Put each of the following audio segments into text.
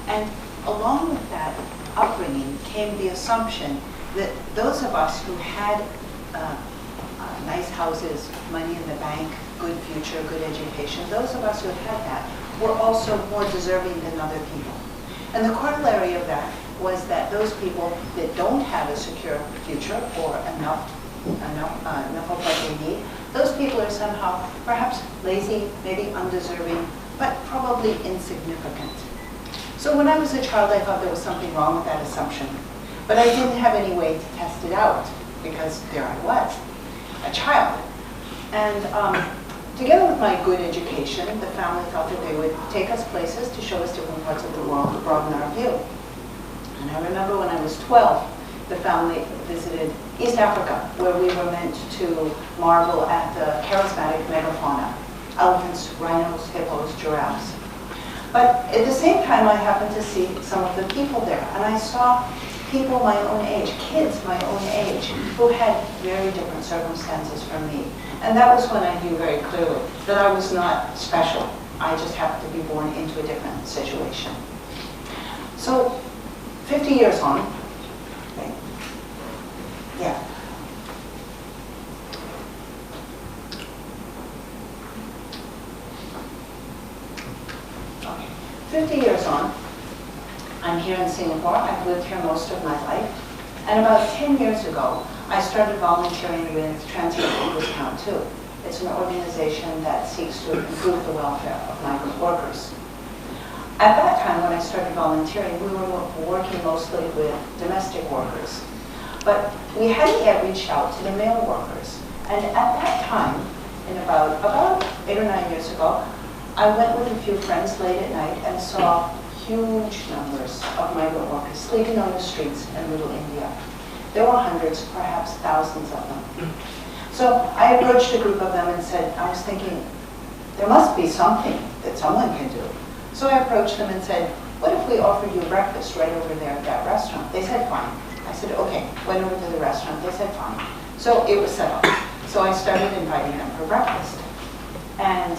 And along with that upbringing came the assumption that those of us who had nice houses, money in the bank, good future, good education, those of us who had that were also more deserving than other people. And the corollary of that was that those people that don't have a secure future or enough of what they need, those people are somehow perhaps lazy, maybe undeserving, but probably insignificant. So when I was a child, I thought there was something wrong with that assumption. But I didn't have any way to test it out, because there I was, a child. And together with my good education, the family thought that they would take us places to show us different parts of the world to broaden our view. And I remember when I was 12, the family visited East Africa, where we were meant to marvel at the charismatic megafauna, elephants, rhinos, hippos, giraffes. But at the same time, I happened to see some of the people there, and I saw people my own age, kids my own age, who had very different circumstances from me. And that was when I knew very clearly that I was not special. I just happened to be born into a different situation. So, 50 years on, okay, yeah. Okay, 50 years on, I'm here in Singapore. I've lived here most of my life. And about 10 years ago, I started volunteering with Transient Worker Count Too. It's an organization that seeks to improve the welfare of migrant workers. At that time, when I started volunteering, we were working mostly with domestic workers. But we hadn't yet reached out to the male workers. And at that time, in about 8 or 9 years ago, I went with a few friends late at night and saw huge numbers of migrant workers sleeping on the streets in Little India. There were hundreds, perhaps thousands of them. So I approached a group of them and said, I was thinking, there must be something that someone can do. So I approached them and said, what if we offered you breakfast right over there at that restaurant? They said, fine. I said, okay. Went over to the restaurant. They said, fine. So it was set up. So I started inviting them for breakfast. And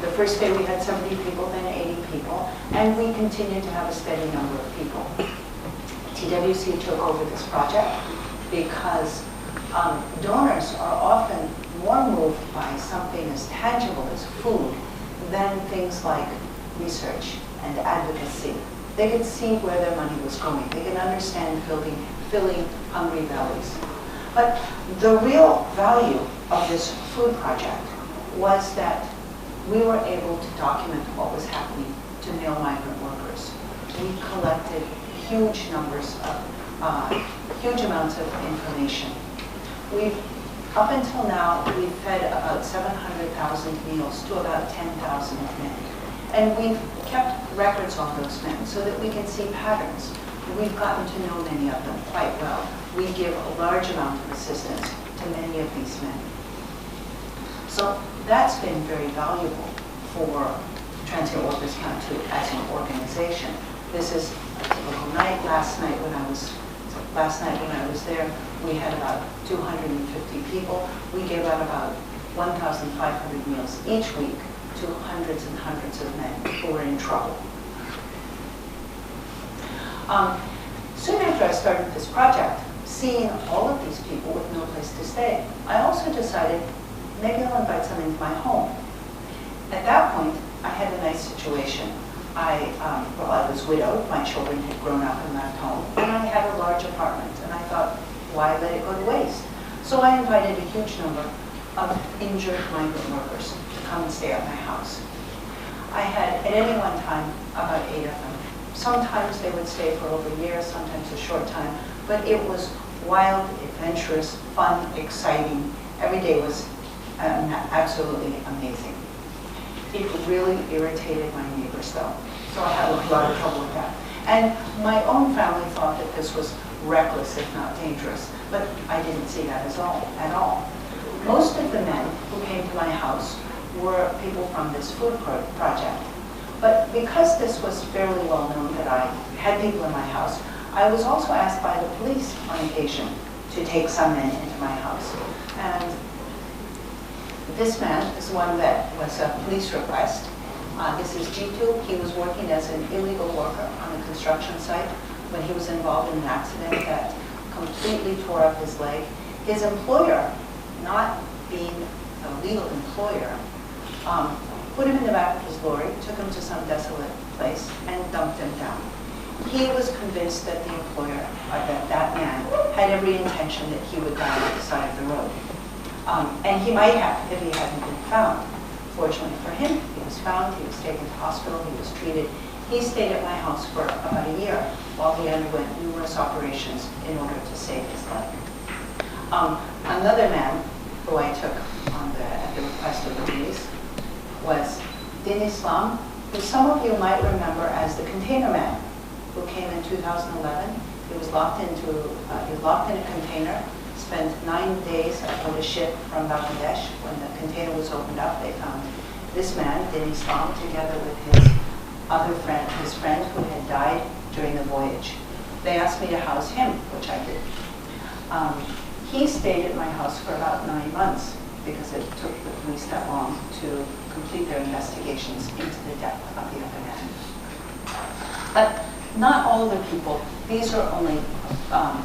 the first day we had 70 people, then 80 people, and we continued to have a steady number of people. TWC took over this project because donors are often more moved by something as tangible as food than things like research and advocacy. They could see where their money was going. They could understand filling hungry bellies. But the real value of this food project was that we were able to document what was happening to male migrant workers. We collected huge numbers of, huge amounts of information. Up until now, we've fed about 700,000 meals to about 10,000 men. And we've kept records on those men so that we can see patterns. We've gotten to know many of them quite well. We give a large amount of assistance to many of these men. So that's been very valuable for Transient Workers Count Too as an organization. This is a typical night. Last night when I was there, we had about 250 people. We gave out about 1,500 meals each week to hundreds and hundreds of men who were in trouble. Soon after I started this project, seeing all of these people with no place to stay, I also decided maybe I'll invite some into my home. At that point, I had a nice situation. I was widowed, my children had grown up and left home, and I had a large apartment, and I thought, why let it go to waste? So I invited a huge number of injured migrant workers to come and stay at my house. I had, at any one time, about 8 of them. Sometimes they would stay for over a year, sometimes a short time, but it was wild, adventurous, fun, exciting. Every day was absolutely amazing. It really irritated my neighbors though, so I had a lot of trouble with that. And my own family thought that this was reckless, if not dangerous, but I didn't see that at all. Most of the men who came to my house were people from this food project. But because this was fairly well known that I had people in my house, I was also asked by the police on occasion to take some men into my house. And this man is one that was a police request. This is G2. He was working as an illegal worker on a construction site when he was involved in an accident that completely tore up his leg. His employer, not being a legal employer, put him in the back of his lorry, took him to some desolate place, and dumped him down. He was convinced that the employer, or that man, had every intention that he would die at the side of the road. And he might have if he hadn't been found. Fortunately for him, he was found, he was taken to hospital, he was treated. He stayed at my house for about a year while he underwent numerous operations in order to save his life. Another man who I took at the request of the police was Din Islam, who some of you might remember as the container man who came in 2011. He was locked in a container, spent 9 days aboard a ship from Bangladesh. When the container was opened up, they found this man, Din Islam, together with his friend who had died during the voyage. They asked me to house him, which I did. He stayed at my house for about 9 months because it took the police that long to complete their investigations into the death of the other man. But not all of the people, these are only,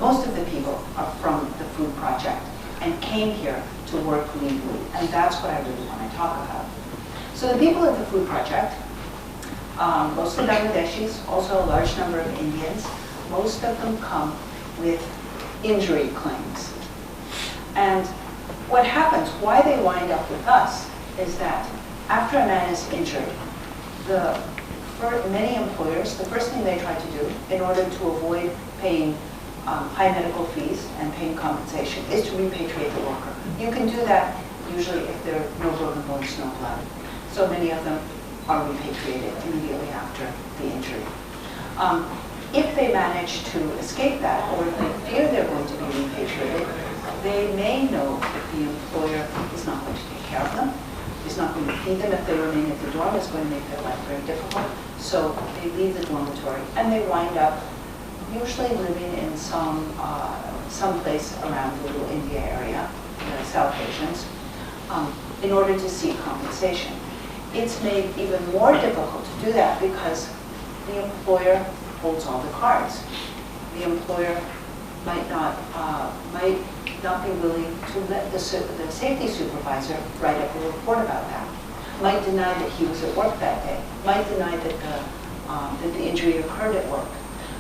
most of the people are from the food project and came here to work legally, and that's what I really want to talk about. So the people at the food project, mostly Bangladeshis, also a large number of Indians, most of them come with injury claims. And what happens, why they wind up with us, is that after a man is injured, for many employers, the first thing they try to do in order to avoid paying high medical fees and paying compensation is to repatriate the worker. You can do that usually if there are no broken bones, no blood. So many of them are repatriated immediately after the injury. If they manage to escape that, or if they fear they're going to be repatriated, they may know that the employer is not going to take care of them, is not going to feed them if they remain at the dorm, is going to make their life very difficult. So they leave the dormitory and they wind up usually living in some place around the Little India area, the South Asians, in order to seek compensation. It's made even more difficult to do that because the employer holds all the cards. The employer might not be willing to let the safety supervisor write up a report about that. Might deny that he was at work that day. Might deny that the injury occurred at work.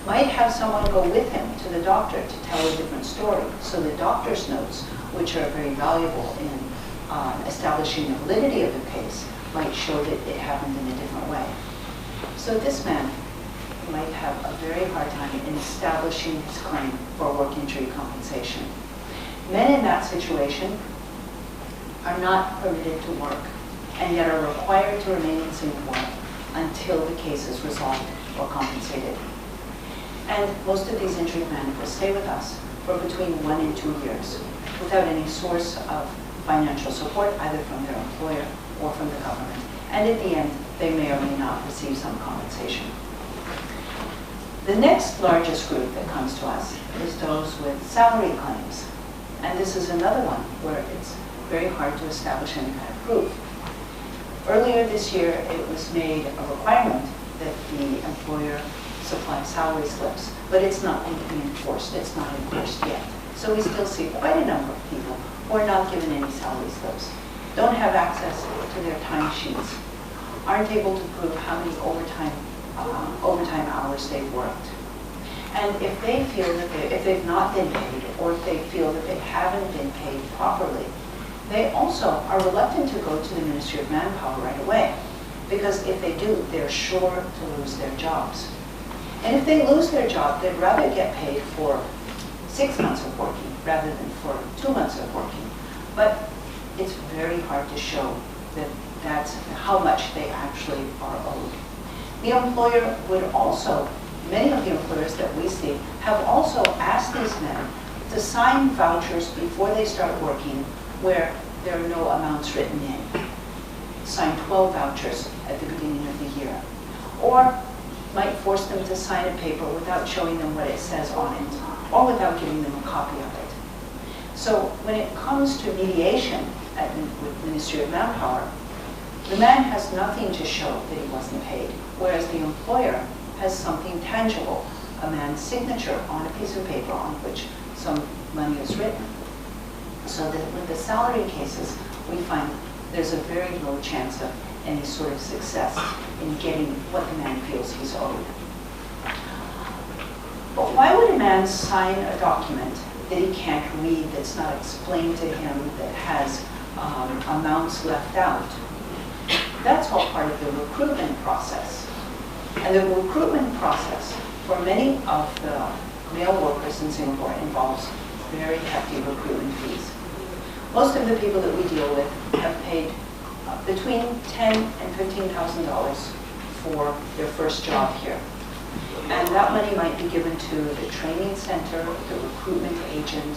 Might have someone go with him to the doctor to tell a different story. So the doctor's notes, which are very valuable in establishing the validity of the case, might show that it happened in a different way. So this man might have a very hard time in establishing his claim for work injury compensation. Men in that situation are not permitted to work and yet are required to remain in Singapore until the case is resolved or compensated. And most of these injured men will stay with us for between 1 and 2 years without any source of financial support either from their employer or from the government. And at the end, they may or may not receive some compensation. The next largest group that comes to us is those with salary claims. And this is another one where it's very hard to establish any kind of proof. Earlier this year, it was made a requirement that the employer supply salary slips, but it's not going to be enforced. It's not enforced yet. So we still see quite a number of people who are not given any salary slips, don't have access to their timesheets, aren't able to prove how many overtime hours they've worked. And if they feel that if they've not been paid, or if they feel that they haven't been paid properly, they also are reluctant to go to the Ministry of Manpower right away, because if they do, they're sure to lose their jobs. And if they lose their job, they'd rather get paid for 6 months of working rather than for 2 months of working. But it's very hard to show that that's how much they actually are owed. The employer would also, many of the employers that we see, have also asked these men to sign vouchers before they start working where there are no amounts written in. Sign 12 vouchers at the beginning of the year. Or might force them to sign a paper without showing them what it says on it, or without giving them a copy of it. So when it comes to mediation with the Ministry of Manpower, The man has nothing to show that he wasn't paid, whereas the employer has something tangible, a man's signature on a piece of paper on which some money is written. So that with the salary cases, we find there's a very low chance of any sort of success in getting what the man feels he's owed. But why would a man sign a document that he can't read, that's not explained to him, that has amounts left out? That's all part of the recruitment process. And the recruitment process for many of the male workers in Singapore involves very hefty recruitment fees. Most of the people that we deal with have paid between $10,000 and $15,000 for their first job here. And that money might be given to the training center, the recruitment agent,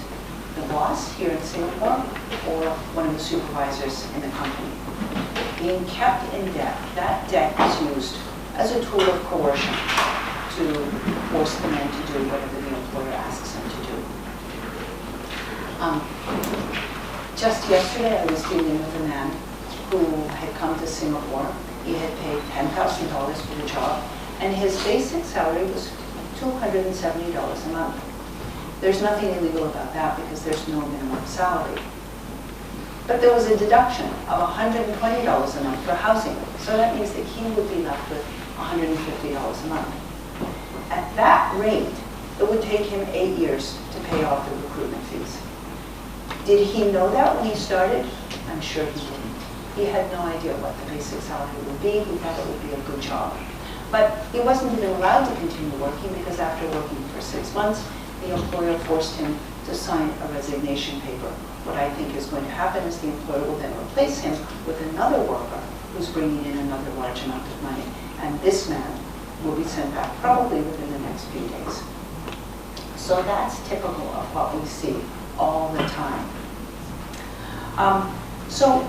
the boss here in Singapore, or one of the supervisors in the company. Being kept in debt, that debt is used as a tool of coercion to force the men to do whatever the employer asks them to do. Just yesterday, I was dealing with a man who had come to Singapore. He had paid $10,000 for the job, and his basic salary was $270 a month. There's nothing illegal about that because there's no minimum salary. But there was a deduction of $120 a month for housing, so that means that he would be left with $150 a month. At that rate, it would take him 8 years to pay off the recruitment fees. Did he know that when he started? I'm sure he didn't. He had no idea what the basic salary would be. He thought it would be a good job. But he wasn't even allowed to continue working because after working for 6 months, the employer forced him to sign a resignation paper. What I think is going to happen is the employer will then replace him with another worker who's bringing in another large amount of money. And this man will be sent back probably within the next few days. So that's typical of what we see all the time. So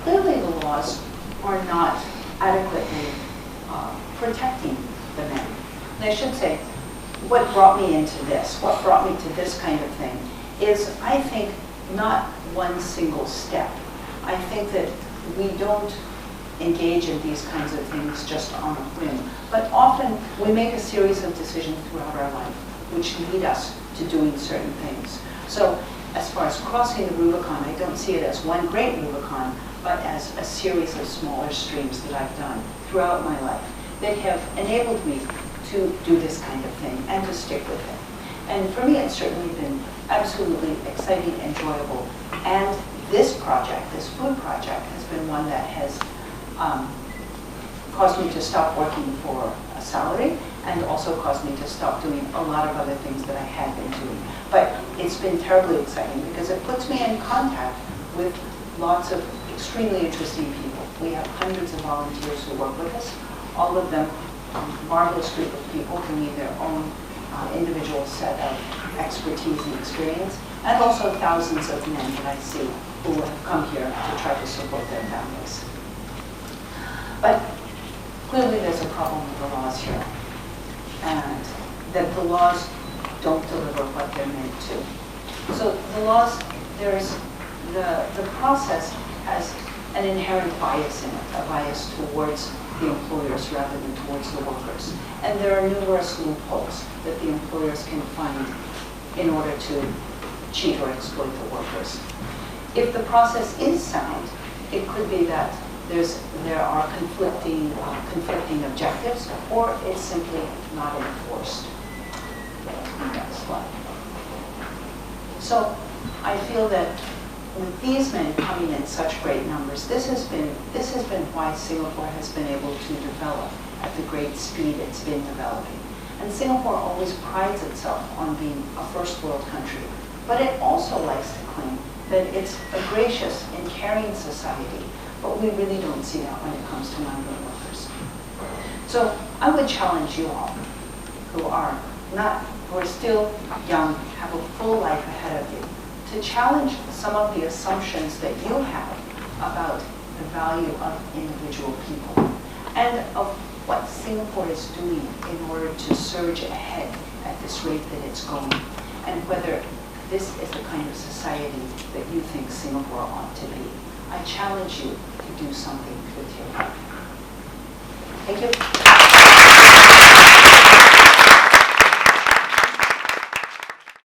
clearly the laws are not adequately protecting the men. And I should say, what brought me into this, what brought me to this kind of thing, is I think not one single step. I think that we don't engage in these kinds of things just on a whim, but often we make a series of decisions throughout our life which lead us to doing certain things. So as far as crossing the Rubicon, I don't see it as one great Rubicon, but as a series of smaller streams that I've done throughout my life that have enabled me to do this kind of thing and to stick with it. And for me, it's certainly been absolutely exciting, enjoyable. And this project, this food project, has been one that has caused me to stop working for a salary and also caused me to stop doing a lot of other things that I had been doing. But it's been terribly exciting because it puts me in contact with lots of extremely interesting people. We have hundreds of volunteers who work with us, all of them marvelous group of people who need their own individual set of expertise and experience, and also thousands of men that I see who have come here to try to support their families. But clearly there's a problem with the laws here, and that the laws don't deliver what they're meant to. So the laws, there's the process has an inherent bias in it, a bias towards the employers rather than towards the workers. And there are numerous loopholes that the employers can find in order to cheat or exploit the workers. If the process is sound, it could be that there are conflicting objectives, or it's simply not enforced. Next slide. So I feel that with these men coming in such great numbers, this has been why Singapore has been able to develop at the great speed it's been developing. And Singapore always prides itself on being a first world country, but it also likes to claim that it's a gracious and caring society, but we really don't see that when it comes to migrant workers. So I would challenge you all who are still young, have a full life ahead of you, to challenge some of the assumptions that you have about the value of individual people and of what Singapore is doing in order to surge ahead at this rate that it's going, and whether this is the kind of society that you think Singapore ought to be. I challenge you to do something with your life. Thank you.